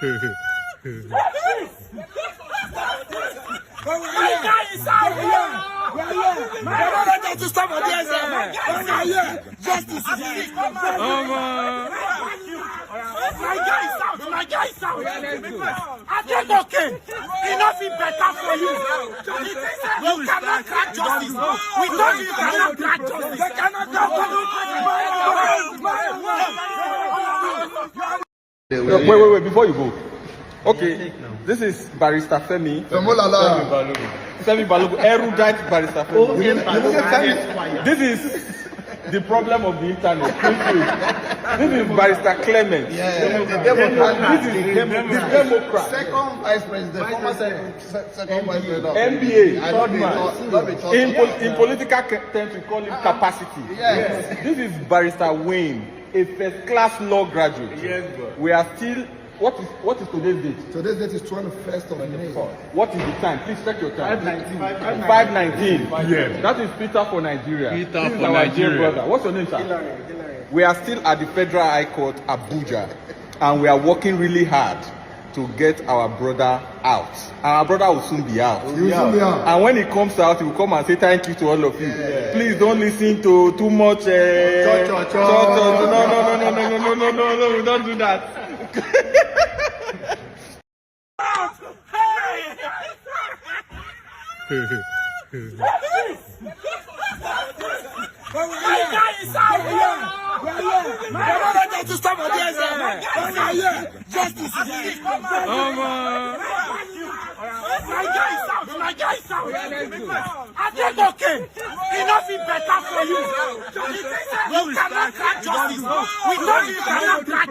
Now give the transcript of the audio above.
My guy is out here. My brother to stop on this. Justice is here. My guy is out. My guy is out. I think okay. Enough is better for you. You cannot crack justice. We know you cannot crack justice. You cannot crack justice. Wait, before you go. Okay, this is Barrister Femi. Femi Balogun, erudite Barrister Femi. This is the problem of the internet. This is Barrister Clement. The Democrat. This is the Democrat. Second Vice President, former second Vice President. MBA, third man. In political terms, we call him capacity. Yes. This is Barrister Wayne, a first-class law graduate. Yes, we are still. What is today's date? Today's date is 21st of May. What is the time? Please check your time. 5:19. 5:19. Yes. That is Peter for Nigeria. Peter for Nigeria. Brother. What's your name, sir? Hillary. We are still at the Federal High Court, Abuja, and we are working really hard to get our brother out. Our brother will soon be out. And when he comes out, he will come and say thank you to all of you. Yeah. Please don't listen to too much. No, we don't do that. My guy is out here. My brother to stop on this. Justice is here. My guy is out. My guy is out. I think okay. Enough is better for you. You cannot crack justice. We know you cannot crack